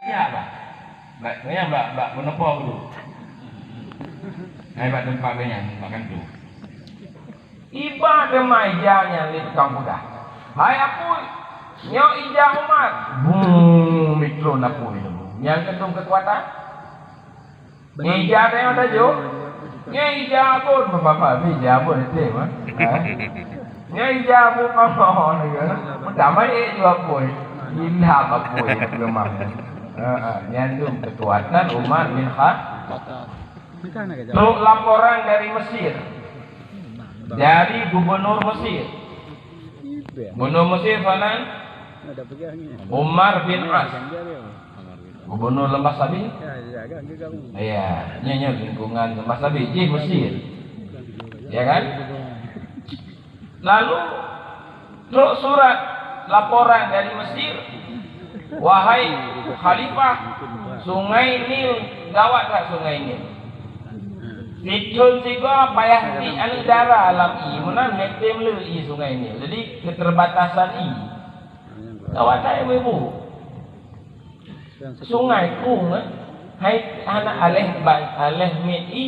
Ya, Pak. Mbaknya Mbak menepok dulu. Hai Pak tempat banyak makan tu. Iba demajanya di kampung dah. Hai aku, nyo ija umat. Mikro napu itu. Yang ketum kekuatan. Ija ada yang ada jo. Nyo ija pun bapak ija pun itu mah. Nyo ija pun apa ni kan? Damai juga pun. Indah apa pun memang. Nyandung kekuatan Umar bin Khattab. Laporan dari Mesir, dari gubernur Mesir. Gubernur Mesir mana? Umar bin As. Gubernur Lembah Sabi. Ya, nyanyi lingkungan Lembah Sabi, Mesir. Ya kan? Lalu surat laporan dari Mesir. Wahai Khalifah, Sungai Nil, gawat tak Sungai Nil? Dicun juga payah di anu darah alam i, mana metem le i Sungai Nil. Jadi keterbatasan i. Gawat tak ibu? Sungai kung, hai anak aleh mit i,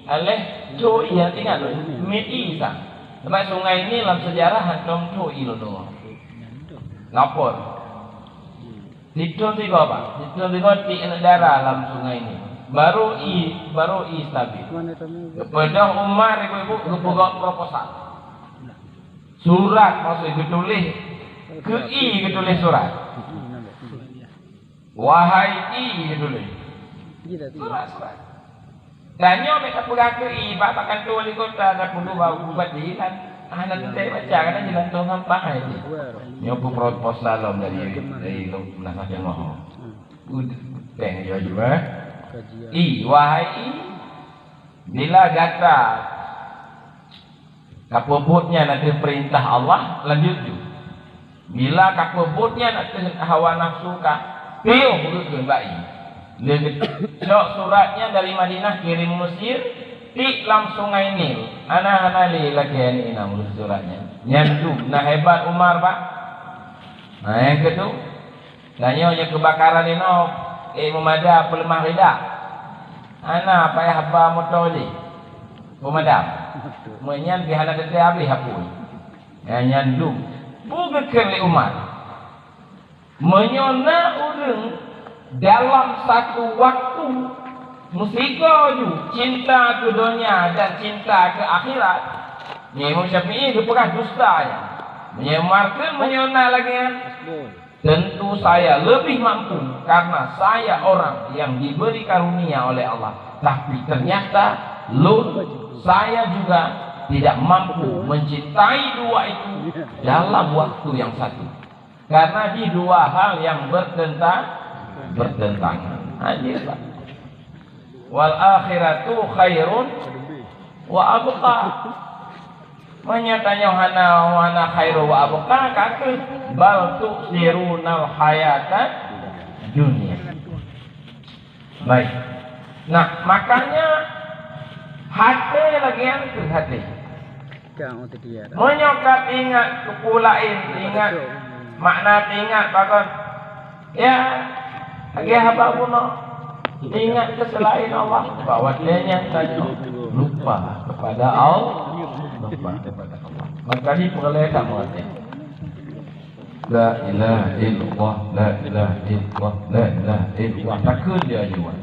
aleh co i yang tinggal mit i sah. Sebab Sungai Nil dalam sejarah hantam co i loh. Lapor. Dicun tiga apa? Dicun tiga di darah alam sungai ini. Baru i stabil. Kepada Umar ibu kebuka proposal. Surat maksud ditulis ke i ditulis surat. Wahai i ditulis. Surat. Dan nyo mereka pegang ke i bak makan tu wali kota dan perlu bawa bupati kan. Anak saya baca kan jalan tu ngampang aja. Nyobu proposal dari nasab yang mau. Teng juga. Wahai i, bila kata kapobotnya nanti perintah Allah lanjut tu. Bila kapobotnya nanti hawa nafsu kah, piu urut ke mbak i. Suratnya dari Madinah kirim Mesir. Di lam Sungai Nil, anak-anak lagi ini urus suratnya. Nyandu, nah hebat Umar pak. Nah yang kedua, nanya kebakaran ini, memadam pelemah lidah. Anak payah apa motoli, memadam. Menyan bihana detik habis hapun. Nyandu, bukan kali Umar. Menyona orang dalam satu waktu. Musiko ju cinta ke dunia dan cinta ke akhirat. Imam Syafi'i berpegang dustanya. Menyemarkan menyona lagi kan? Tentu saya lebih mampu karena saya orang yang diberi karunia oleh Allah. Tapi ternyata saya juga tidak mampu mencintai dua itu dalam waktu yang satu. Karena di dua hal yang bertentangan. Hadir Pak. Wal akhiratu khairun wa abqa. Menyatanya wana khairu wa abqa kata bal tu'sirunal hayatan dunia. Baik. Nah, makanya hati lagi yang ke hati. Menyokat ingat kepulain, ingat makna ingat bahkan ya lagi haba puno. Ingat ke selain Allah bahwa dia yang tanya lupa kepada Allah, lupa kepada Allah. Maka ini boleh tak mengerti. La ilaha illallah, la ilaha illallah, la ilaha illallah. Takut dia juga.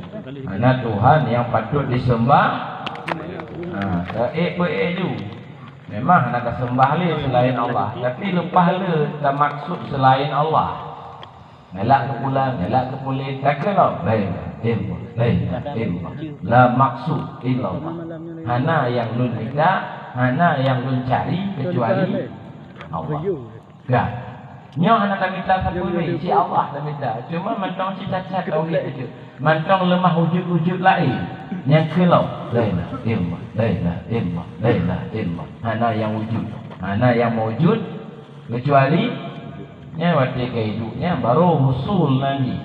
Anak Tuhan yang patut disembah. Beju. Memang nak sembah le selain Allah, tapi lepas le tak maksud selain Allah. Ngelak ke pulang, ngelak ke pulit, takkanlah lain. La maksud illallah. Hana yang lun minta, hana yang lun cari kecuali Allah. Dah. Nyo hana tak minta satu ni, si Allah tak minta. Cuma mentong si cacat tauhid itu. Mentong lemah wujud-wujud lain. Yang kelau, lain illallah. Hana yang wujud, hana yang mewujud kecuali waktu hidupnya baru usul nanti,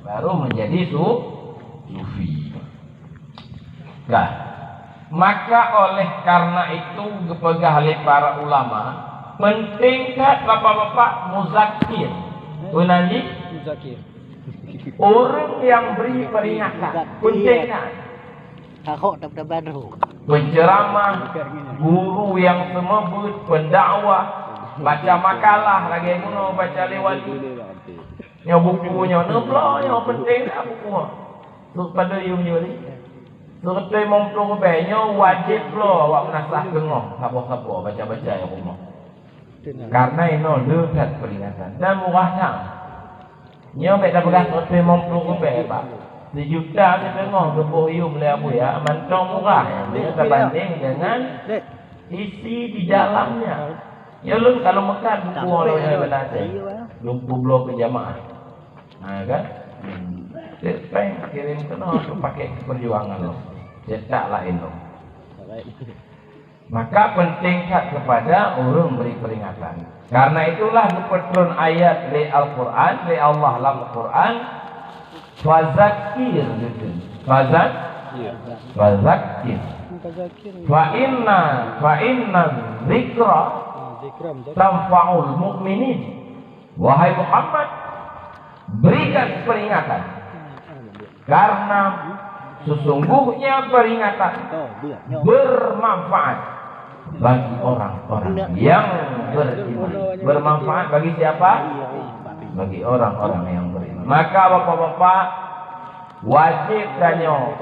baru menjadi sufi. Nah, maka oleh karena itu kepegang oleh para ulama pentingkan bapak-bapak muzakir. Nanti Orang yang beri peringatan, pencegahan, Hakok dapat baru. penceramah, guru yang semebut, pendakwah, baca makalah lagi guna baca lewat nya bukunya nebla yang penting dah buku supaya you ni supaya mempeluk banyak wajib lo awak menasah tengok apa-apa baca-baca yang rumah karena ini dekat peringatan dan murahnya nya baik dah berat supaya mempeluk banyak sejuta saya tengok ke boyum le apa ya mantong murah dia terbanding dengan isi di dalamnya. Ya lu kalau makan buku orang yang benar lumpuh blok berjamaah. Nah kan? Peng kirim ke no pakai perjuangan lo. Cetak lain lo. Maka penting kepada orang beri peringatan. Karena itulah diperturun ayat di Al-Quran, di Allah dalam Al-Quran, fazakir gitu. Fazakir. Fa inna zikra tanfa'ul mu'minin. Wahai Muhammad, berikan peringatan karena sesungguhnya peringatan bermanfaat bagi orang-orang yang beriman. Bermanfaat bagi siapa? Bagi orang-orang yang beriman. Maka bapak-bapak wajib danyo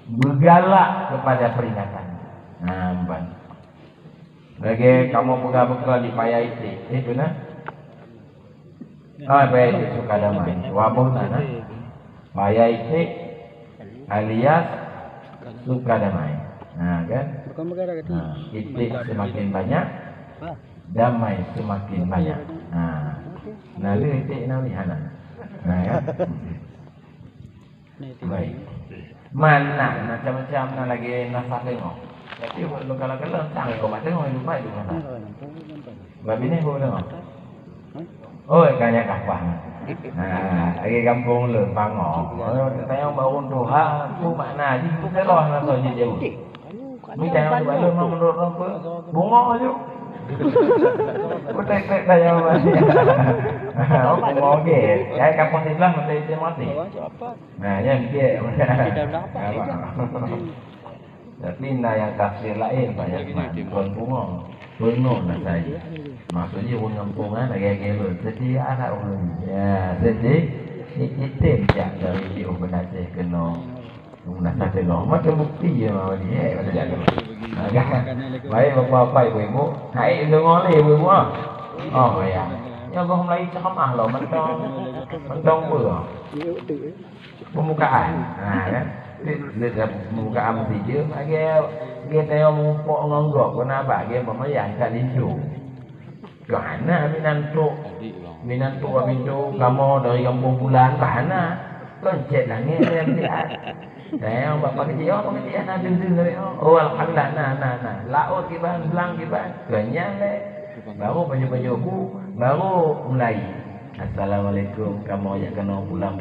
bergalak kepada peringatan. Nah, bagi kamu pegang bekal di payah itu nah. Payah itu suka damai. Wabuh nah. Payah itu alias suka damai. Nah kan? Nah, itik semakin banyak, damai semakin banyak. Nah itu itik namanya anak. Nah ya. Baik. Mana macam-macam nak lagi nafas tengok. Tapi kalau sang kau macam orang lupa itu mana? Babi ni kau tengok. Oh, kaya kapal. Lagi kampung le, Bangor. Tanya bangun doa, tu makna di tu keluar nak saja jauh. Ni tanya balik mau menurut apa? Bunga aja. Udah tanya apa? Bunga ke? Ya kampung sebelah mesti mati. Nah, yang dia. Tapi yang tafsir lain banyak bukan bunga. Penuh nak saya. Maksudnya pengampungan agak-agak lu. Jadi anak orang. Ya, jadi item jak dari dia bernasih kena. Menasih kena. Macam bukti je mahu dia. Baik bapa-bapa ibu-ibu. Hai dengar ni ibu-ibu. Oh ya. Yang kau mulai ceramah lo. Mentong pun. Pembukaan. Kan. Dia pembukaan mesti je. Dia tengok mumpuk ngonggok. Kenapa? Dia pemayan kat lindu. Kahana minantu abindu kamu dari kampung bulan kahana loncet langit yang lihat. Saya bapak kecil nak dendeng dari alhamdulillah nah laut kiban belang kiban kenyang le baru baju-bajuku baru mulai assalamualaikum kamu ajak kena pulang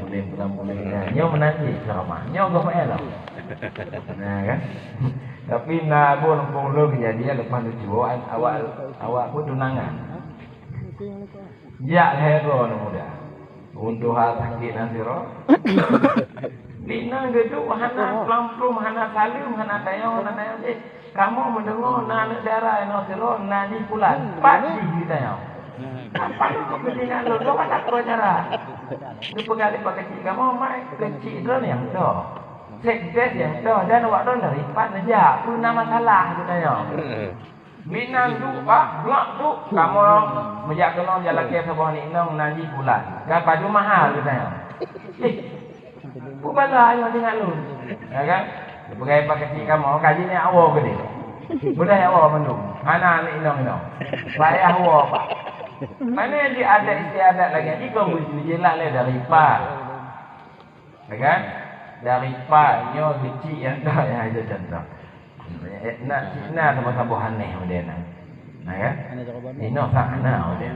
nyo menanti ceramah nyo go elok. Nah kan tapi nak pun puluh kejadian lepas tu awak pun tunangan. Ya hero muda. Untuk hal sakit nasiro. Bina geduk hana pelampung hana salim hana tayong hana kamu mendengar nak darah nasiro nadi pulan. Pasti kita. Apa itu kepentingan lo kata apa cara? Itu pegawai kecil kamu mai kecil tu yang tu. Sekdes yang tu dan awak tu dari pan aja. Puna masalah kita. Minang tu pak, blok tu kamu menjak kena jalan ke sebuah ni nong nanti bulan. Kan baju mahal kita. Bukan lah yang dengan lu. Ya kan? Pegawai kecil kamu kajinya awal ke dia. Budaya awal mendung. Mana ni nong. Saya awal pak. Mana dia ada istiadat lagi. Jadi kau berjelas le dari pak. Ya kan? Dari pak nyo kecil yang dah yang ada contoh. Nak sama-sama aneh dia nak. Nah kan? Ini sana dia.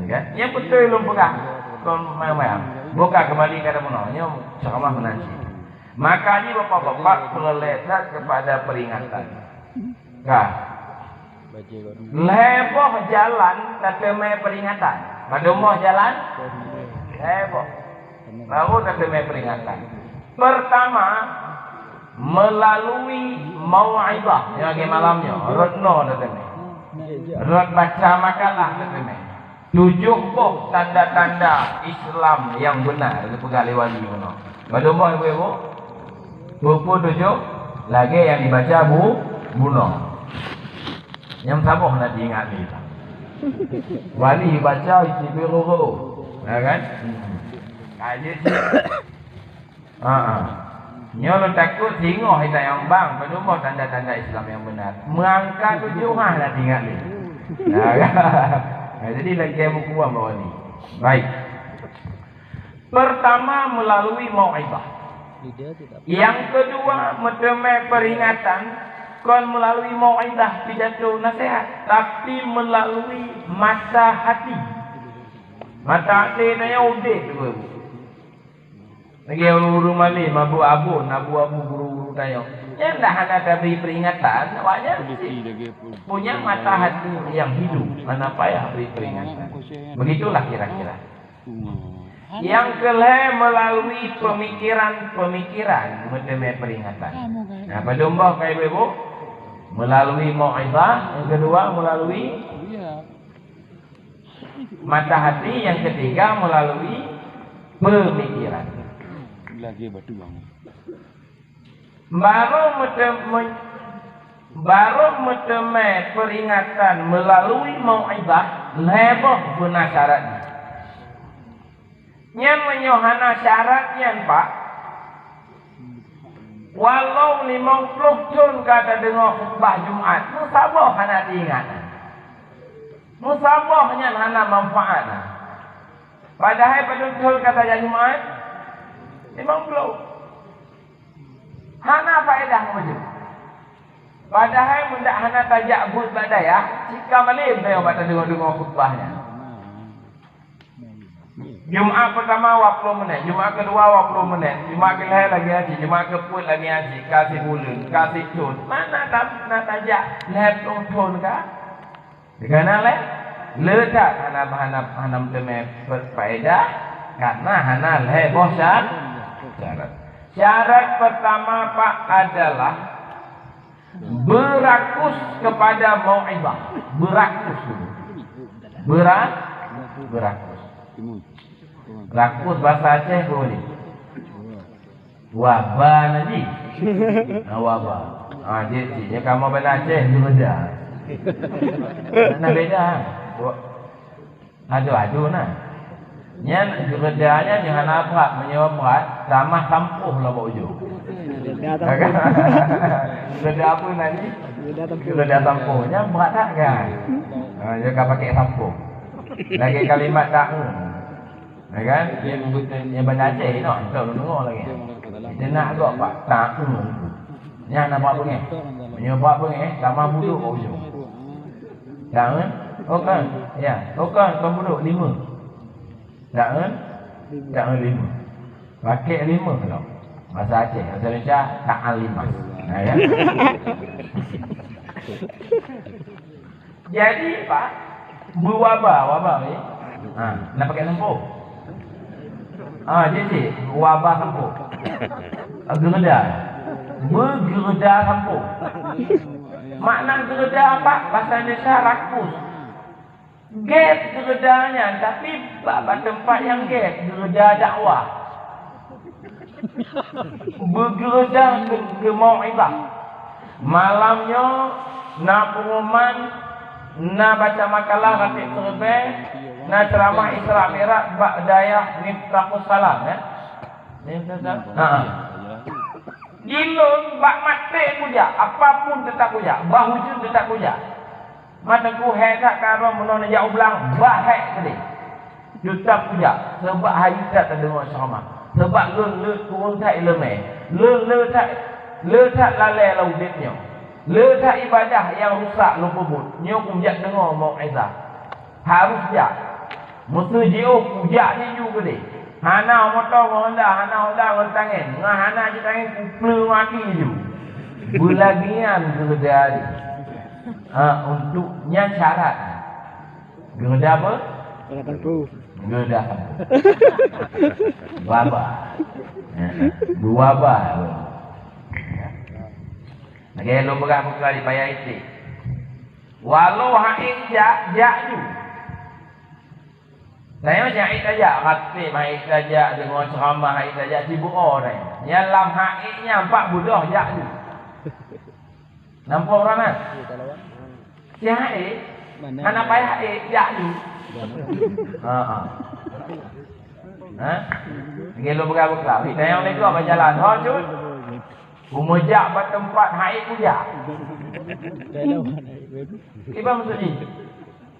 Kan? Yang betul belum pegang. Kau memang buka kembali ke mana? Yang ceramah menanti. Maka ni bapak-bapak perletak kepada peringatan. Kah? Leboh jalan tapi mai peringatan. Madomoh jalan Heboh. Baru ada peringatan. Pertama, melalui mau'izah yang malamnya, retno datang. Ret baca makalah datang. 7 buah tanda-tanda Islam yang benar itu pegali wali kuno. Berdoa ibu-ibu. 27 lagi yang dibaca bunuh. Yang sabar nak diingat ni. Wali baca istighfar. Ya kan? Aja sih. Nyolo takut tengok kita yang bang berdoa tanda-tanda Islam yang benar. Mengangkat 7 nak diingat ni. Ya kan? Jadi lagi buku bawah ni. Baik. Pertama melalui mau'izah. Yang kedua mentemai peringatan bukan melalui mau'izah pidato nasihat, tapi melalui mata hati. Mata hati naya udah tu. Lagi uru mali mabu abu guru tayo. Yang dah ada beri peringatan, awaknya punya mata hati yang hidup. Mana payah beri peringatan. Begitulah kira-kira. Yang kelima melalui pemikiran mentemai peringatan. Nah, berdomba kayak ibu melalui mau'izah, yang kedua melalui mata hati, yang ketiga melalui pemikiran. Lagi batu bang. Baru mentemai peringatan melalui mau'izah, lebih benar syaratnya. Yang menyohana syaratnya Pak. Walau 50 tahun kata dengar khutbah Jumaat, musabah hana diingat. Musabahnya hana manfaat. Padahal pada tahun kata Jumaat 50. Hana faedah wujud. Padahal mendak hana tajak but badaya, jika malim dia pada dengar khutbahnya. Jumaat pertama 20 minit, Jumaat kedua 20 minit, Jumaat kelihatan lagi haji, Jumaat kepul lagi haji, kasih bulan, kasih tun. Mana nak tajak lepung tun kah? Kerana letak hana temai berfaedah karena hana leboh syarat. Syarat pertama Pak adalah berakus kepada mau'izah. Berakus dulu. Berakus. Rakus bahasa Aceh boleh. Wabah nanti. Wabah. Jadi kamu benar Aceh juga dah. Mana beda? Adu nah. Nya juga dahnya jangan apa menyewa berat, ramah kampuh lah bau ujung. Sudah apa nanti? Sudah tampuhnya berat tak kan? Juga pakai tampuh. Lagi kalimat tak. Ya kan? Yang benar Aceh ni nak dengar lagi. Kita nak agak Pak tak. Nya nak buat apa ni? Menyewa apa ni? Ramah buduk bau ujung. Jangan. Okey. Ya, okey kau buduk 5. Jangan 5. Pakai 5 kalau. Bahasa Aceh, bahasa Indonesia tak 5. Nah, ya. Jadi Pak, wabah ni. Nak pakai lembu. Jadi wabah lembu. Gereda. Bergereda lembu. Makna gereda apa? Bahasa Indonesia rakus. Gate geredanya, tapi pada tempat yang gate gereda dakwah. Bergereda ke mau'izah. Malamnya nak pengumuman, nak baca makalah ratib serbai, nak ceramah Isra Mi'raj ba'dayah Miftahus Salam ya. Gilun bak mati puja, apapun tetap puja, bahujud tetap puja. Mata ku hek tak karo menon ya ulang bahek tadi. Juta puja sebab hari tak terdengar sama. Sebab le kurun tak lemeh. Le tak lalai lauditnya. Le tak ibadah yang rusak lu pebut. Nyo kumjak dengar mau'izah. Harus jak. Mesti jio puja ni juga deh. Hana motor Honda, hana ngentangin. Ngah hana je tangin kuple mati ju. Bulagian gereda untuk yang syarat. Gereda apa? Gedah. Wabah. Buwabah. Okey, lu pegang buka di payah itu. Walau haid jak tu. Saya macam haid saja, khatib haid saja, dengan ceramah haid saja, sibuk orang. Yang lam haidnya 4 budah jak tu. Nampak orang kan? Si haid, mana payah haid jak tu. Okey, lu pegang buka. Kita yang ni apa jalan? Cut. Umujak bertempat haid ujak. Iba maksudnya.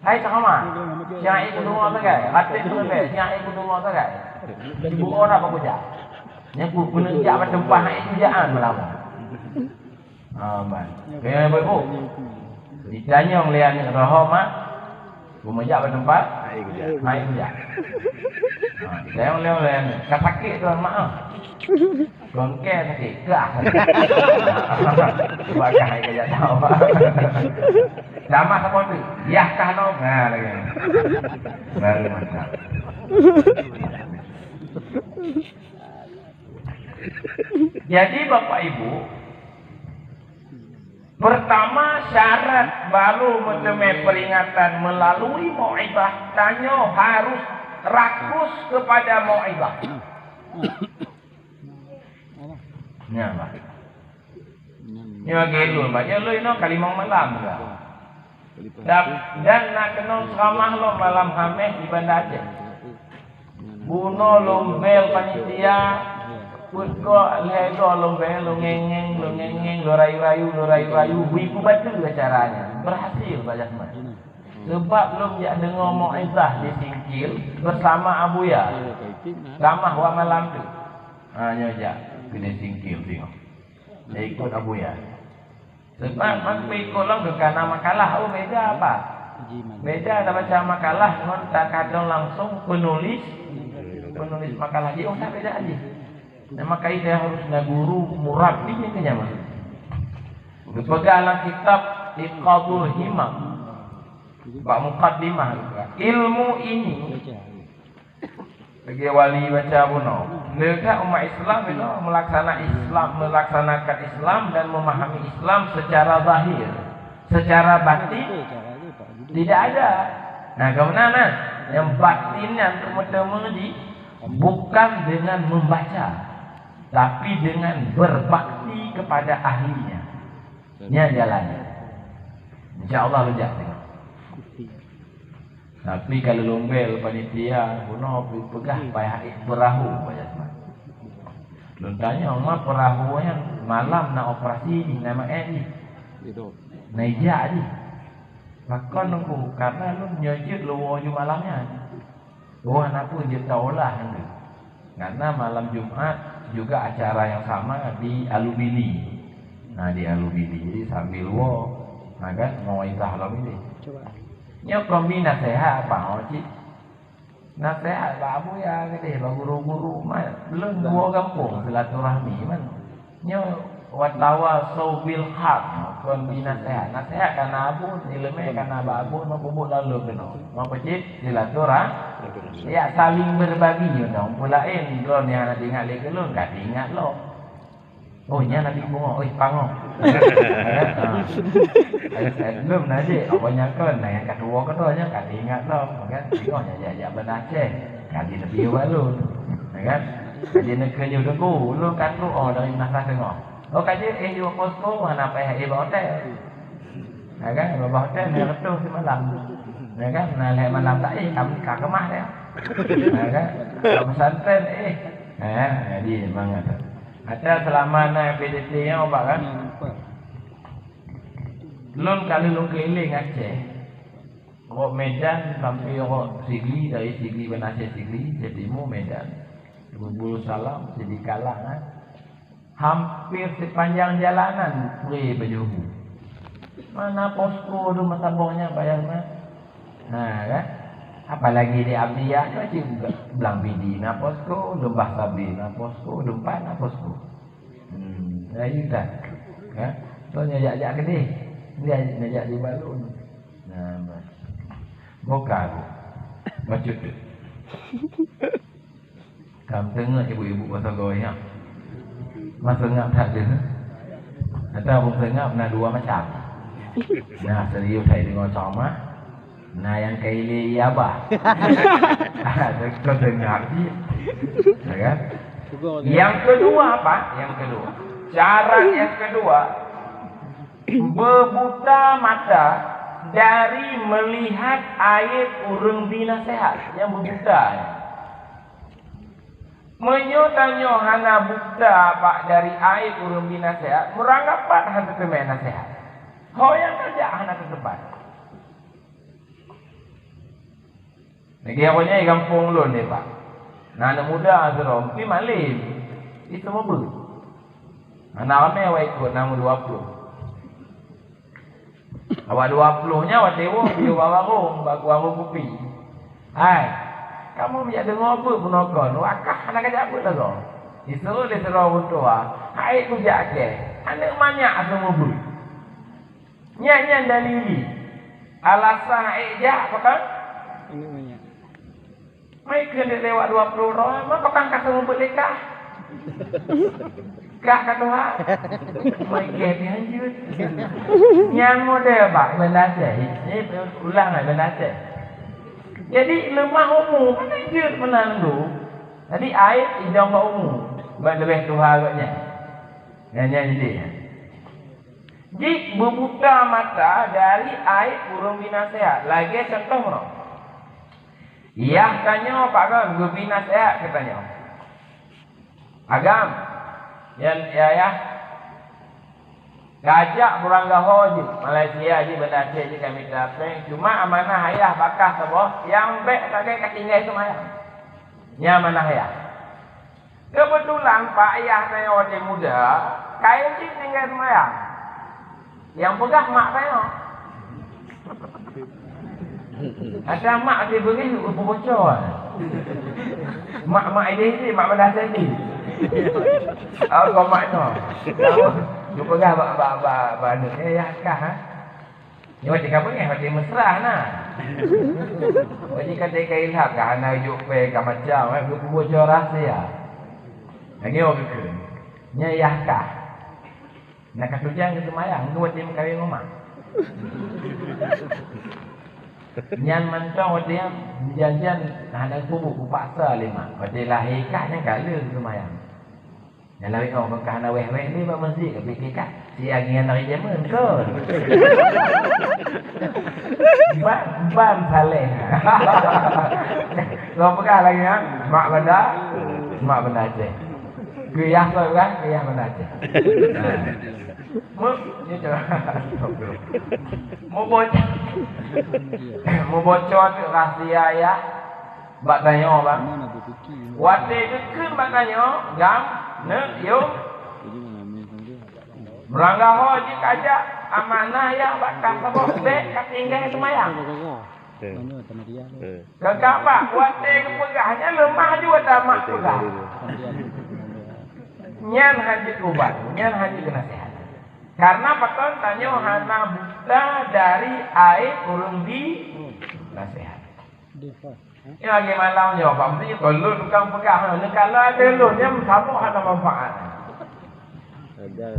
Hai sama. Siang ikut rumah tu kan? Hati tu kan? Siang ikut rumah tu kan? Ibu orang apa ujak? Yang ku penunjuk bertempat haid ujaan berlama. Man. Kaya apa ibu? Ditanya ngelihat ni rahmat. Umujak bertempat haid ujak. Saya ngelihat ni. Sakit tu maaf. Kongke sakit keah. Buat kahai kerja tahu. Sama apa tu? Yah kah no? Nah lagi. Baru mantap. Jadi Bapak Ibu, pertama syarat baru mentemui peringatan melalui mau'izah, tanya harus rakus kepada mau'izah. Ya, Pak. Ni bagi lu, Pak. Ya lu ini kalimang malam juga. Dan nak kena ceramah lo malam Khamis di Bandar Aceh. Buno lombel panitia, putko ledo lombel lo ngengeng, lo rayu, wiku batu acaranya. Berhasil Pak Jasman. Sebab belum jak dengar mau'izah di Singkil bersama Abuya. Ramah wa malam tu. Hanya jak kena Singkil tengok. Dia ikut Abuya. Sebab mak ikut lo ke kana makalah. Oh beda apa? Beda ada baca makalah non tak kadang langsung penulis makalah dia. Oh tak beda aja. Nama kai dia harus na guru murabbi ni kenya maksud. Berpegang kitab Iqadul Himam. Bab muqaddimah juga. Ilmu ini bagi wali baca buno. Mereka umat Islam itu melaksanakan Islam dan memahami Islam secara zahir, secara batin tidak ada. Nah, kebenaran yang batinnya terutama bukan dengan membaca, tapi dengan berbakti kepada ahlinya. Ini jalannya. Insya-Allah lejak tengok. Tapi kalau lombel panitia buno pegah payah perahu banyak semua. Lontanya orang perahu yang malam nak operasi di nama ni. Itu. Naija ni. Maka nunggu karena lu nyejut lu waju malamnya. Oh anak pun dia tahulah nanti. Karena malam Jumat juga acara yang sama di Alubili. Nah di Alubili jadi sambil kan mau itah Alubili. Coba. Nyo kombi nasihat apa cik? Nasihat babu ya gede, guru-guru mah belum dua kampung silaturahmi man. Nyo watawa sobil hak kombi nasihat karena abu ilmu karena babu mau kubuk lalu kena. Mau cik silaturahmi. Ya saling berbagi yo dong. Pulain drone yang nak ingat lagi lu enggak ingat lo. Oh nya Nabi bunga, pango. Belum nanti, apa nyangkut, nah yang kedua keduanya kan ingat loh, kan? Tengoknya ya benar ceh, kaji lebih walu, kan? Kaji negeri dulu, lu kan lu dari nasa tengok. Oh kaji juga posko mana apa hotel, kan? Bawa hotel ni betul si malam, kan? Nah leh malam tak kami kemah dia, kan? Pesantren jadi banget. Ada selama naik PDT yang obat kan? Lun kali lun keliling Aceh. Orang Medan sampai orang Sigli, dari Sigli Bandar Aceh Sigli, Jatimu Medan. Bulu Salam, jadi Kalang kan? Hampir sepanjang jalanan puri berjuhu. Mana posko tu masa bawahnya bayang kan? Nah kan? Apalagi di Abdiyah tu aja belang bidi na posko, lembah sabi na posko, lembah na posko. Lagi tak, kan? So nyajak ke dia nyajak di balun. Nah, bukan, macam tu. Kamu tengok ibu-ibu pasal goyang. Masa ngap tak ada. Atau pun sengap nak dua macam. Nah serius saya dengar sama. Nah yang kaili abah. Kau dengar dia. Kan? Yang kedua apa? Yang kedua. Syarat yang kedua. Berbuta mata dari melihat ayat urang binasehat. Yang berbuta. Menyotanyo hana buta pak dari ayat urang binasehat. Meranggapat hana temen nasihat. Yang kerja hana ke depan. Lagi apanya di kampung lun ni pak. Nah anak muda serom, pergi malim. Itu mobil. Anak ramai awak ikut nama 20. Awak 20 nya awak tewong dia warung, bak warung kopi. Hai, kamu biar dengar apa pun okon. Wakah anak kerja apa dah kau? Disuruh dia serau tua. Hai tu jak ke. Anak banyak asal mobil. Nyanyian dalili. Alasan ejak apa kan? Ini banyak. Mai kena lewat 20 orang, maka kan kata mobil lekah. Kah kata hak. Mai ke dia anjut. Yang model pak benda ini ulang ai benda jadi lemah umum mana anjut menang tu. Jadi air hidung ke umum. Bak lebih Tuhan agaknya. Nyanyi dia. Jik berbuta mata dari air urang binasehat. Lagi contoh mana? Iya tanya Pak Agam, berbina sehat katanya. Agam, yang ya, gajak berangga hoji Malaysia je benda je kami dapat. Cuma amanah ayah bakah sebab yang baik tak kaya tinggal semayang. Yang amanah ayah. Kebetulan Pak ayah saya orang muda, kaya je tinggal semayang. Yang pegah mak saya. Ada mak dia beri bocor. Mak dia ni, mak mana saya ni. Kau mak no. Kau pegang bak ni ya kah? Ni macam apa ni? Macam mesra nah. Macam kata kain hak kah nak juk pe ka macam bocor rahsia. Lagi orang ke. Nya ya kah? Nak kasujang ke semayang, tu macam kawin rumah. Nyan mancong dia janjian hendak bubuk paksa lima. Pada lahirkannya kala semayang. Yang lain orang kau hendak weh ni bak masjid ke fikir kat. Si angin hari zaman kau. Ban saleh. Kau pegang lagi ya. Mak benda je. Kuyah kau kan, kuyah benda je. Mau bocor tu rahsia ya. Bak tanya bang. Wate kekun bak tanya, gam, ne, yo. Berangga haji kajak amanah ya bak kasabok bek kat tinggal semayang. Gagak pak, wate kepegahnya lemah juga dah mak pegah. Nyan haji kubat, nyan haji kena sehat. Karena betul tanya hana buta dari air urung di nasihat. Ini lagi malam jawab. Mesti kalau tukang pegang, kalau ada lunnya sama ada manfaat.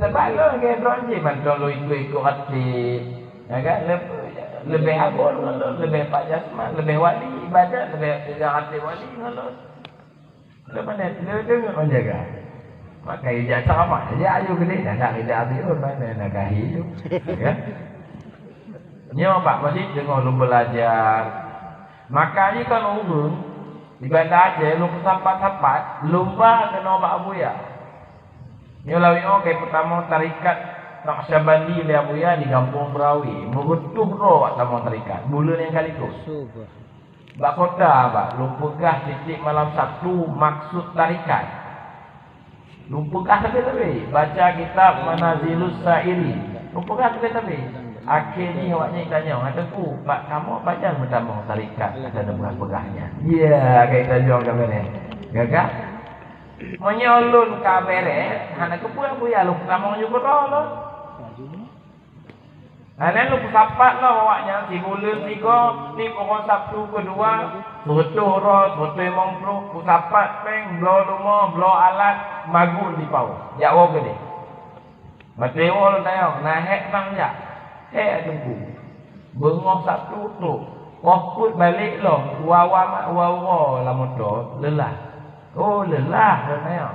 Sebab lu ke dronji bantu lu ikut hati, ya kan? Lebih abon, lebih pak jasman, lebih wali ibadat, lebih hati wali kalau. Lepas ni dia dengar menjaga. Maka ijazah sama aja ayo gede dah ijazah itu mana nak hidup ya. Nyo Pak masih dengar lu belajar. Makanya kan urun di bandar aja lu kesampat-sampat lumba kena Pak Abuya. Nyo lawi okey pertama tarikat Naqsyabandi le Abuya di Kampung Berawi. Merutuh ro wak tamu tarikat. Bulan yang kali tu. Bak kota Pak, lu pegah titik malam Sabtu maksud tarikat. Lumpukah tapi baca kitab Manazilus Sa'iri. Lumpukah tapi akhirnya awaknya tanya, kataku, Pak kamu baca bertambah tarikat ada bukan pegahnya. Ya, kayak tanya kamera. Gagak. Menyolun kamera, hana kepuan buya lu kamu juga lo. Lain lu sapat lah bawanya si bulan 3 ni pokok Sabtu kedua sebetul roh sebetul emang peluk pusapat peng blo rumah blo alat magun di pau jawa gede matewo lu tanya nah hek bang ya hek tunggu bengok Sabtu tu waktu balik lo wawa la motor lelah oh lelah lu tanya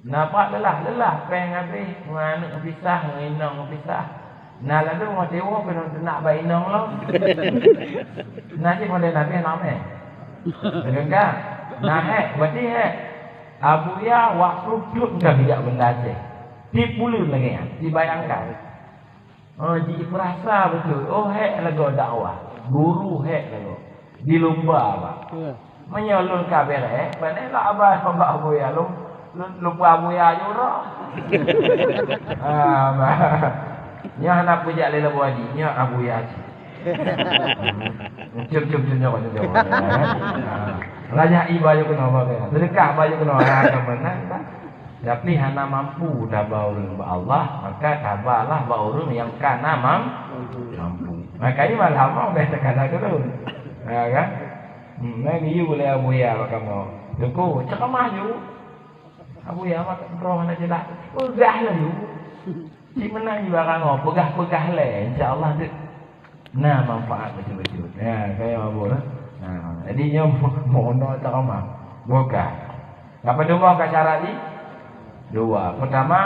nampak lelah peng habis mana pisah nginong pisah nah lalu mau dewa pun nak baik nong lo. Nasi mau dia nabi nama. Dengar? Nah berarti Abu Ya waktu tu dah tidak benda je. Dipulun lagi ya, dibayangkan. Oh jadi perasa betul. Oh lagu dakwah. Guru lagu. Di lomba apa? Menyalur kabar mana lah abah pembak Abu Ya lupa Abu Ya jura. Nya anak pujak lela buadi nya Abu Ya. Cium nyawa. Raja ibayu kena apa? Sedekah baju kena ke mana? Tapi hana mampu dah baurun ba Allah, maka tabalah baurun yang kana mampu. Maka ini malah mau dah kata dulu. Ya kan? Nah ni boleh Abu Ya kamu. Tunggu, cakap maju. Abu Ya mak roh nak jelas. Udahlah you. Si menang juga kan pegah-pegah lah insya-Allah tu. Nah manfaat betul-betul. Ya kayak apa lah. Nah, jadi nyo mono tak mah. Buka. Apa dua ke syarat ni? Dua. Pertama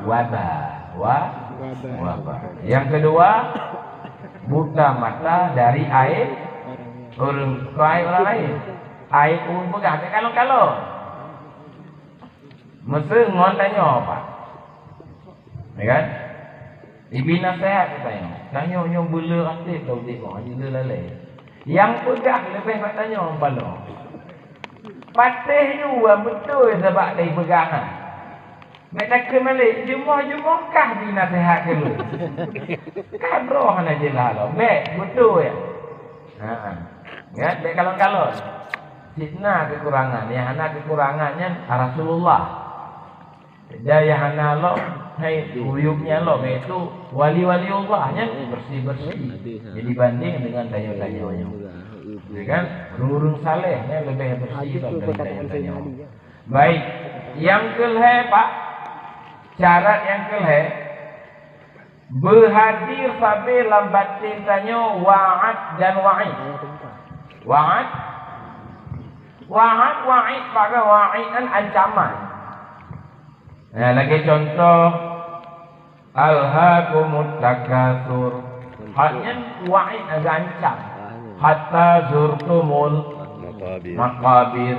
wabah. Wabah. Yang kedua buta mata dari air orang lain. Air pun pegah kalau. Mesti ngon tanya apa? Ya kan? Ibi nasihat katanya. Tanya nyo bela asyik tau tengok aja lalai. Yang pegang lebih tanya orang pala. Patih juga betul sebab dia pegangan. Mereka kembali jumlah kah dinasihat dulu. Kan roh nak jelah lo. Betul ya. Ya, kalau fitnah kekurangan. Yang anak kekurangannya Rasulullah. Daya hana lo hai uyuknya lo itu wali-wali Allahnya bersih-bersih. Jadi banding dengan tanya-tanyanya. Ya kan? Rurung salehnya lebih bersih dari tanya-tanya. Baik. Yang kelhe Pak. Syarat yang kelhe berhadir sampai lambatin tanya wa'ad dan wa'id. Wa'id pada wa'id dan ancaman. Nah, lagi contoh alhaakumut takatsur. Haknya wa'id agak ancam. Hatta zurtumul maqabir.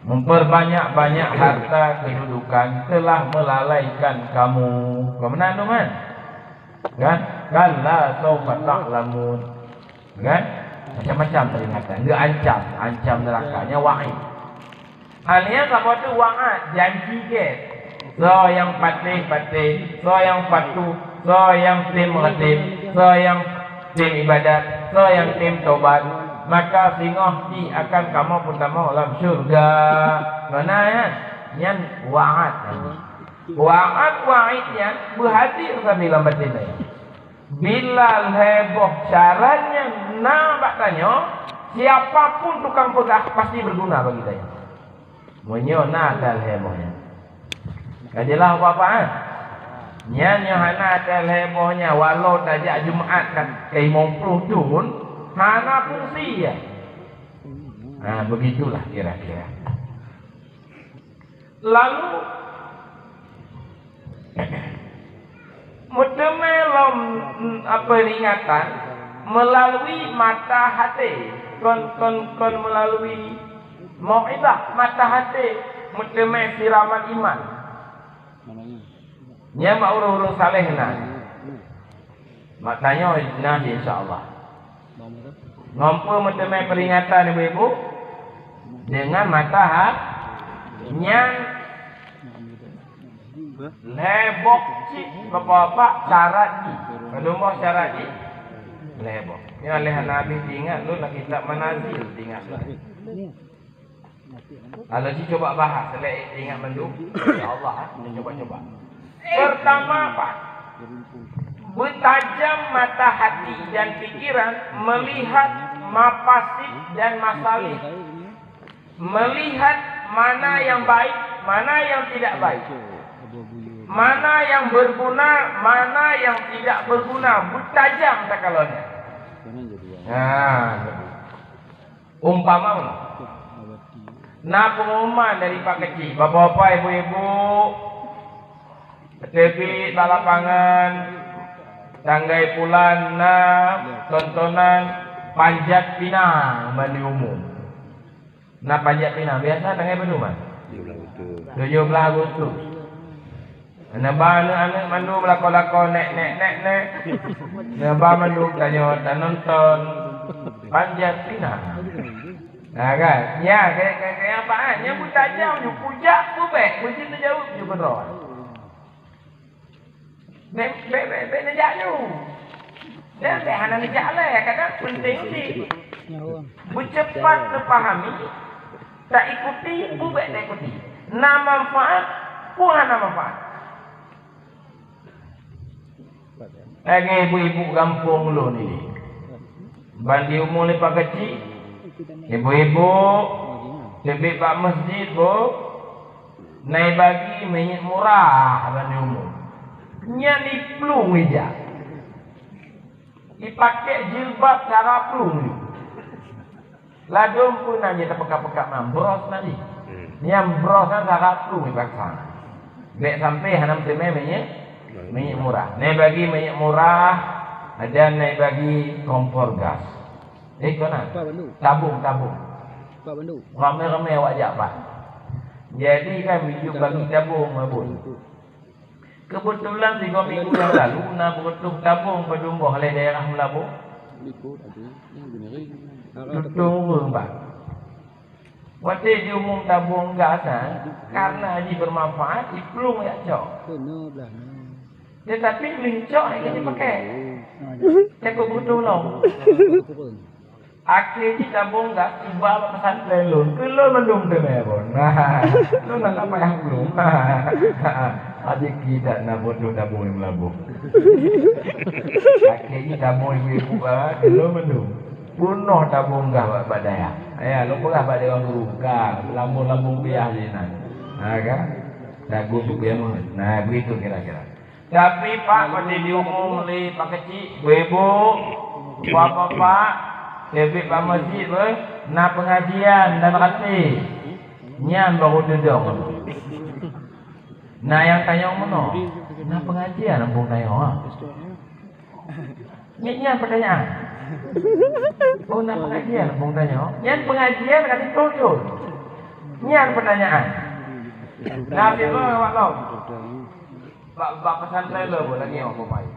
Memperbanyak-banyak harta kedudukan telah melalaikan kamu. Kemana tu kan? Kalla sawfa ta'lamun. Kan? Macam-macam peringatan. Dia ancam nerakanya wa'id. Alias apa tu wa'ad, janji ke. So yang patih, so yang patuh, so yang tim khatib, so yang tim ibadat, so yang tim tobat, maka singoh di akan kamu pertama dalam syurga. Mana ya? Yang wa'ad. Wa'id yang berhadir sambil lambatin ini. Bila heboh caranya nak tanya, siapapun tukang pegah pasti berguna bagi saya. Menyona dal hebohnya. Kajilah apa-apaan. Nyanyi hana dal hebohnya walau tajak Jumaat kan ke 50 tu pun hana fungsi ya. Nah, begitulah kira-kira. Lalu mutemelom apa ingatan melalui mata hati kon melalui mau'izah mata hati mutemel siraman iman nya urung saleh matanya nanti insyaallah ngompo mutemel peringatan ibu-ibu dengan mata hatinya lebok cik bapak syarat ni. Kalau mau syarat ni lebok. Ni oleh Nabi ingat lu nak kitab manazil ingat. Kalau si coba bahas selek ingat mendu. Ya Allah, coba. Pertama apa? bertajam mata hati dan pikiran melihat mafasid dan masalih, melihat mana yang baik, mana yang tidak baik, mana yang berguna, mana yang tidak berguna, bertajam tak kalaunya. Nah, umpama nah pengumuman dari Pak Kecil, bapak-bapak, ibu-ibu, TV tak lapangan, tanggai pulan, tontonan panjat pinang mandi umum. Nah panjat pinang biasa tanggai penuman 17 Agustus. Anak mandu melakon-lakon nek. Naba mandu tanya nonton panjat pinang. Nah kan, ya kayak apaan? Yang bertajam, yang pujak, bubek, puji terjauh, juga beron. Nek nejak tu. Dan hana nejak lah, kadang penting sih. Bercepat terpahami, tak ikuti, bubek tak ikuti. Nah manfaat, pun hana manfaat. Lagi ibu-ibu kampung lu ni. Bandi umur lepas kecil. Ibu-ibu lebih pak masjid bu naik bagi minyak murah bani umum nya ni plung ija dipakai jilbab cara plung ladum pun aja terpekak-pekak membros nanti yang bros kan cara plung dipaksa dek sampai hanam temai minyak murah naik bagi minyak murah ada naik bagi kompor gas. Kena tabung Pak Bandu. Ramai-ramai awak jak Pak. Jadi kan hidup bagi tabung mabun. Kebetulan 3 minggu yang lalu nak berutuh tabung pedumbuh oleh daerah Melabu. Tutung Pak. Waktu diumum tabung gas karena dia bermanfaat diplung yak cok. Tetapi lincok yang dipakai. Cukup butuh long. Akhirnya tabung gas tiba pesantren lun, kelun mendung temai pun. Lu nak apa yang belum? Adik kita nak bodoh tabung yang melabuk. Akhirnya tabung ibu-ibu kelun mendung. Bunuh tabung gas badaya. Ayah, lu pernah pada orang beruka, lambung-lambung biah di sana. Kan? Dagu biah mun. Nah, begitu kira-kira. Tapi Pak pada diumum oleh Pak Kecil, ibu, bapak-bapak. Lebih Pak Masjid pun nak pengajian dan rati nyan baru duduk. Nah yang tanya mana? Nak pengajian ampun tanya. Nyan pertanyaan. Oh nak pengajian ampun tanya. Nyan pengajian kata tujuh. Nyan pertanyaan. Nah bila awak tahu? Bak pesantren lo lagi apa mai?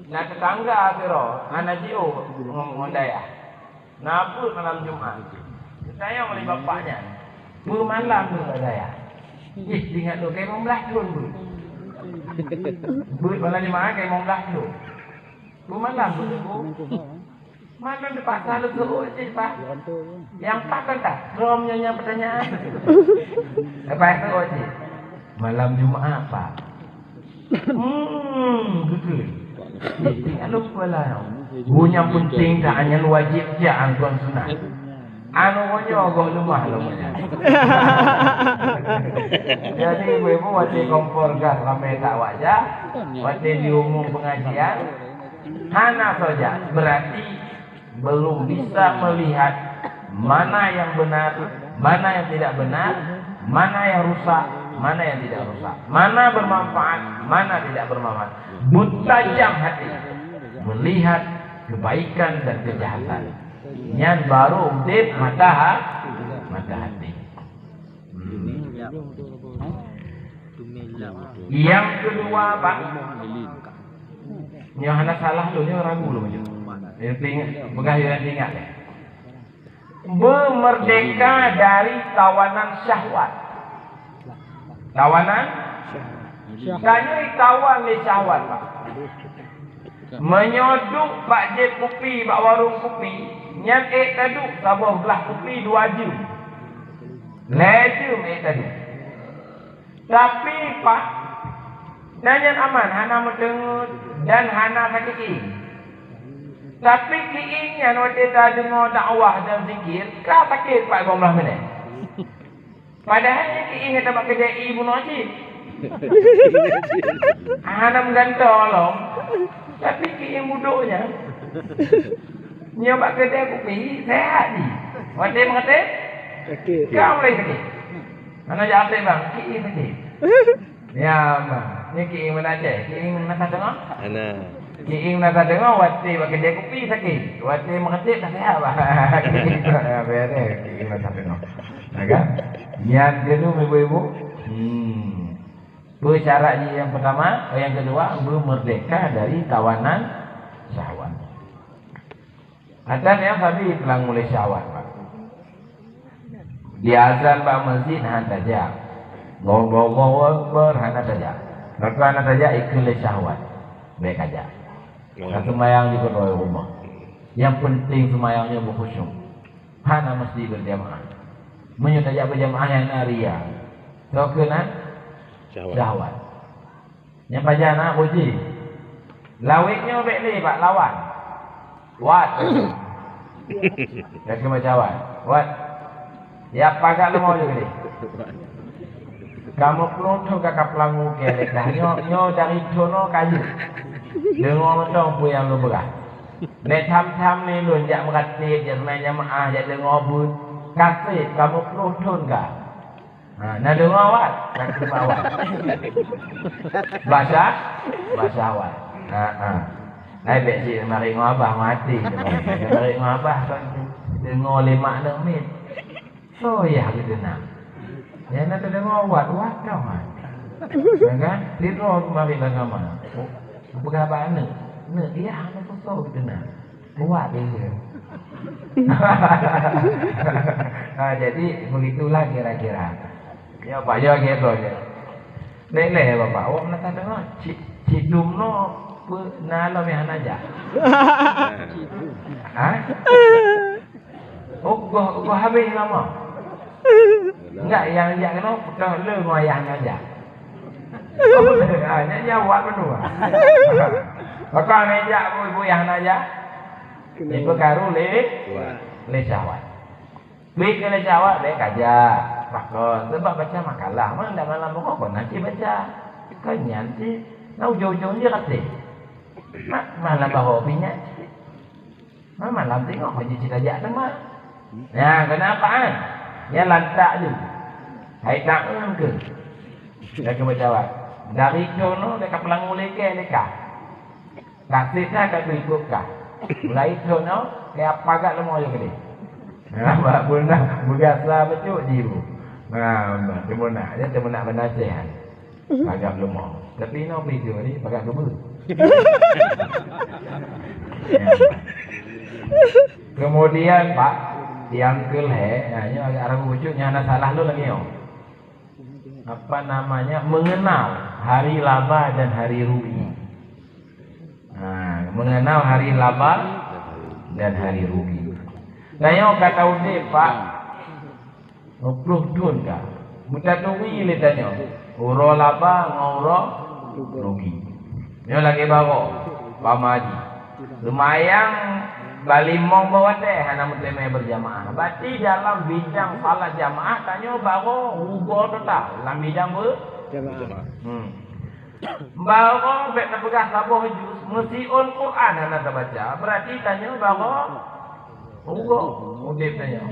Nah tetangga akhirnya anak Jio ngondaya. Nabut malam Jumat. Saya oleh bapaknya. Bermalam tu saya. Ingat tu kayak 15 tahun tu. Buat malam Jumat kayak 15 tu. Bermalam tu. Malam di pasar lu terus Pak. Yang Pak kan tak? Belum nyanyi pertanyaan. Lepas tu Oci. Malam Jumat Pak. Betul. Tidak lupa lah. Bunya penting tak hanya wajib je angkon sunat. Anu punya ogah lumah lumahnya. Jadi ibu-ibu waktu kompor gas ramai tak wajah. Waktu diumum pengajian. Hana saja. Berarti belum bisa melihat mana yang benar, mana yang tidak benar, mana yang rusak, mana yang tidak rusak, mana bermanfaat, mana tidak bermanfaat. Bertajam hati melihat kebaikan dan kejahatan. Yang baru udip mata hati. Yang kedua Pak, yang anak salah tu, yang ragu lu macam. Yang ingat, yang ingat. Bermerdeka dari tawanan syahwat. Tawanan? Kanya tawan le syahwat Pak. Menyoduk Pak Jet kopi, Pak warung kopi. Yang taduk sabah belah kopi 2 jam. Lejum taduk. Tapi Pak, Nanya aman, hana mendengut dan hana sakit kiing. Tapi kiingnya waktu kita dengar dakwah dan zikir, kau sakit Pak Gomlah mana? Padahal kiing kita pakai dia ibu nasi. Hana menggantolong, tapi kiing muduknya. Nyoba kedai kopi sehat ni. Waktu mengatakan, kau mulai sakit. Mana jawab bang, kiing sakit. Ya bang, ni kiing mana je? Kiing nak dengar? Ana. Kiing nak dengar waktu kedai kopi sakit. Waktu mengatakan tak sehat bang. Beres, kiing nak dengar. Agak. Yang kedua ibu-ibu. Syarat yang pertama, yang kedua, belum merdeka dari tawanan syahwat. Azan yang tadi telah mulai syahwat, Pak. Di azan Pak masjid hanya saja. Allahu Akbar hanya saja. Maka hanya saja ikut syahwat. Baik aja. Dan semayang di kedua rumah. Yang penting semayangnya berkhusyuk. Hanya mesti berjamaah. Menyutajak berjamaah yang ria. So kena syahwat. Yang pajana uji. Lawiknya baik ni Pak lawan. Wat. Dah kena jawab. Wat. Ya pagat lu mau juga ni. Kamu pelonto kakak pelangu kelek dah. Nyo dari tono kayu. Dengar macam pun yang lu berah. Nek tham-tham ni lu jak meratik, jak main jamaah, jak dengar pun. Kasih kamu pelonto kah? Nak dengar awak? Nak terima awak? Bahasa awak. Hai bet si mari ngabah mati. Mari ngabah kan dengar 5 6 minit. So ya kita nak. Ya nak dengar awak kau mati. Kan? Tidur mari agama. Bukan apa nak. Nak dia apa so kita nak. Buat dia. Jadi begitulah kira-kira. Ya Pak Jawa gitu aja. Lele Bapak, awak nak dengar cidum no nalo yang aja. Gua habis lama. Enggak yang kena putar le ngoyah aja. Hanya jawab berdua. Maka meja ibu yang aja. Ibu karu le syawat. Bik le syawat le kaja. Pakon, sebab baca makalah, mana malam pokok nanti baca. Kanyan sih, nak ujung-ujung je kata. Malam hobinya. Malam tengok haji cerita jak nama. Ya, kenapa kan? Ya lantak je. Hai tak ke? Dah ke jawab. Dari jono dekat pelangu leka. Kasih dah kat berikut kah. Mulai jono kayak pagat lemah je kali. Nampak pun nak bergasa betul jiru. Cuma nak bernasihat. Agak lemah. Tapi no video ni agak gebel. Kemudian Pak, yang kelih, agak ragu wujudnya ada salah lu lagi yo. Apa namanya? Mengenal hari laba dan hari rugi. Mengenal hari laba dan hari rugi. Nah, yang kata udik Pak, 20 tahun kah? Mudah tunggu le tanya. Uro laba ngoro rugi. Nyo lagi bawa pamaji. Lumayan balimong bawa teh hana mutleme berjamaah. Berarti dalam bidang salat jamaah tanya bawa ugo total dalam bidang berjamaah. Bawa bet pegang sabah juz mesti on Quran hana baca. Berarti tanya bawa ugo udip tanya.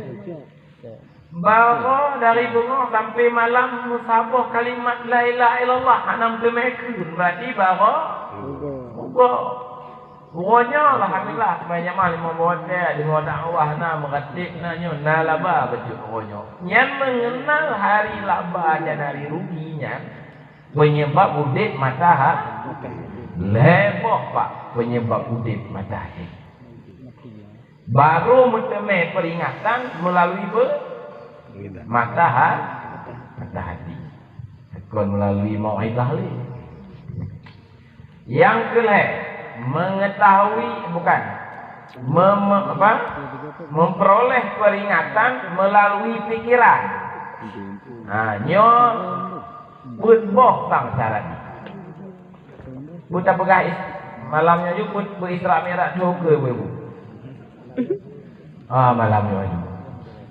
Bawa dari bunga sampai malam musabah kalimat la ilaha illallah hanam temekun. Berarti bawa ugo. Ugonya alhamdulillah sebanyak malam membawa dia dengan dakwah na mengatip nanya na laba betul ugonya. Yang mengenal hari laba dan hari ruginya penyebab udip matahari. Leboh Pak penyebab udip matahari. Baru muteme peringatan melalui matahari. Bukan melalui mau'idah li. Yang kelih mengetahui bukan memperoleh peringatan melalui pikiran. Nyo berboh sang syarat. Bu tak pegah malamnya juga berisrak mi'raj juga bu. Malamnya aja.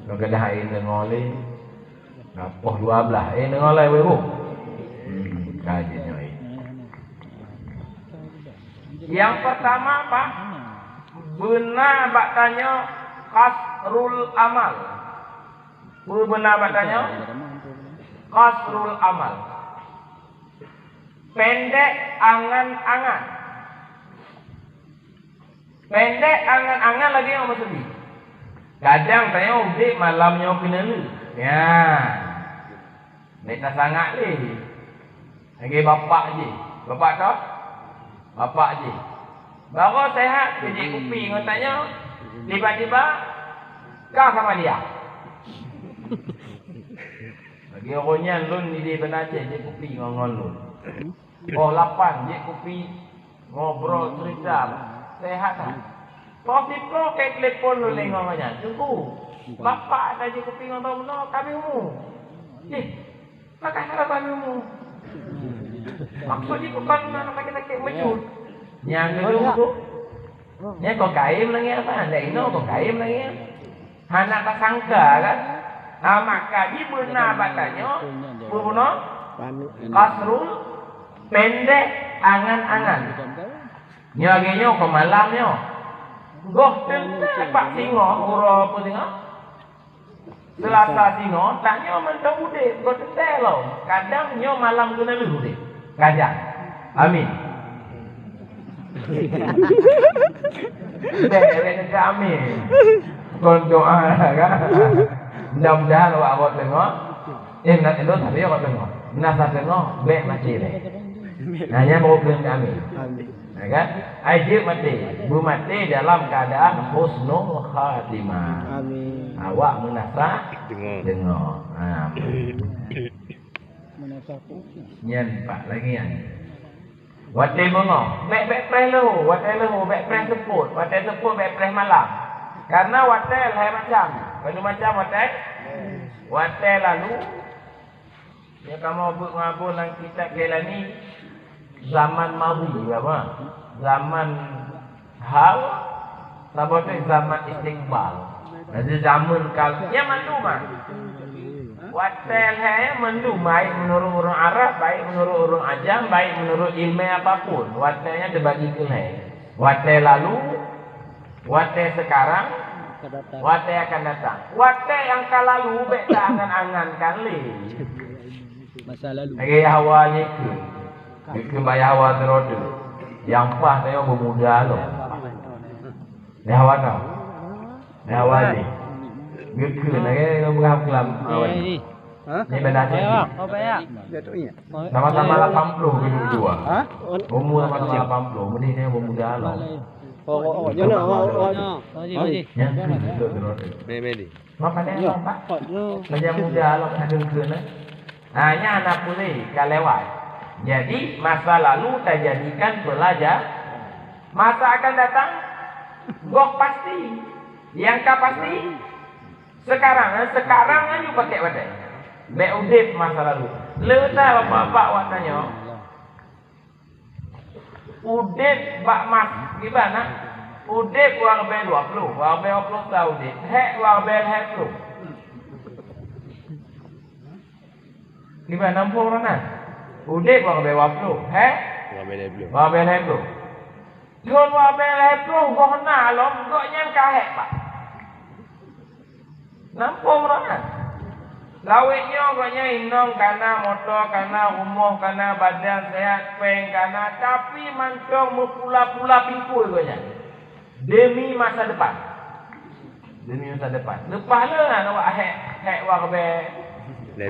Kalau kena air tengok le. Napoh 12. Tengok lah bu. Kajiannya ini. Yang pertama Pak, benar bak tanya kasrul amal. Benar bak tanya kasrul amal. Pendek angan-angan. Pendek angan-angan lagi yang mesti. Kadang tanya udik malamnya kena lu. Ya. Nek tak sangat le. Lagi bapak je. Bapak tak? Bapak je. Baru sehat kerja kopi kau tanya. Tiba-tiba kau sama dia. Lagi orangnya lun ni dia benar je kopi ngomong lun. Oh 8 je kopi ngobrol cerita. Sehat tak? Kopi pro ke telefon lu lengoknya. Tunggu. Bapak dah je kopi ngomong no kami mu. Makan apa kami mu? Maksudnya bukan nak sakit-sakit mejut. Yang kedua tu, ni kau kaim lagi apa? Anda ini kau kaim lagi. Anak tak sangka kan? Maka dia benar batanya, benar kasrul pendek angan-angan. Ni akhirnya kau malamnya, goh tentu pak singo uro apa singo? Selasa singo, tanya mentau ude, kau tentu lo. Kadang nyo malam kena lu ude. Kadang. Amin. Dari kami. Kon doa kan. Mudah-mudahan awak tengok. Nak elok tapi awak tengok. Nasa tengok baik mati deh. Hanya mau bilang kami. Kan? Ajib mati. Bu mati dalam keadaan husnul khatimah. Amin. Awak menasa tengok. Nyen pak lagi yang. Watai bunga, baik preh lu, baik preh seput, baik preh malam. Karena watai lah macam, kalau macam watai lalu, ya kamu buat ngabur nang kitab kela ni zaman madi apa? Zaman hal, sahabat zaman istiqbal. Jadi zaman kal, ya mandu mah. Watel hai mendu baik menurut orang Arab, baik menurut orang Ajam, baik menurut ilmu apapun. Watelnya terbagi ke hai. Watel lalu, watel sekarang, watel akan datang. Watel yang kalalu beta angan-angan kali. Masa lalu. Lagi awalnya ke bayar awal terodu. Yang pas dia bermuda lo. Dia awal tau. Dia awal ni. Gitu lagi ngam kelam awal. Ni benar je. Sama-sama 80 berdua. Umur sama-sama 80. Mudi ni bermuda lo. Ya. Medi. Makanya Pak. Macam muda lo kena dengkeun eh. Hanya anak putih kan lewat. Jadi masa lalu tak jadikan belajar. Masa akan datang gok pasti. Yang kah pasti? Sekarang kan you pakai wadai. Baik udip masa lalu. Letak bapak awak tanya. Udip bak mas gimana? Udip wang bel 20. Wang bel 20 tahun udip. Hek wang bel hek 20. Gimana 60 orang? Udip wang bel 20. Hek wang bel hek 20. Jon wang bel hek 20 kau nak lom kau nyangka hek pak. 60 orang. Lawitnya kanya inong kana motor, kana rumah, kana badan sehat, peng kana tapi mancong mempula-pula pikul kanya. Demi masa depan. Demi masa depan. Lepas lah nak hek warbe.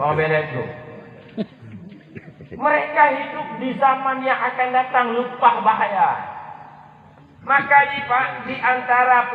Warbe itu. Mereka hidup di zaman yang akan datang lupa bahaya. Maka Pak di antara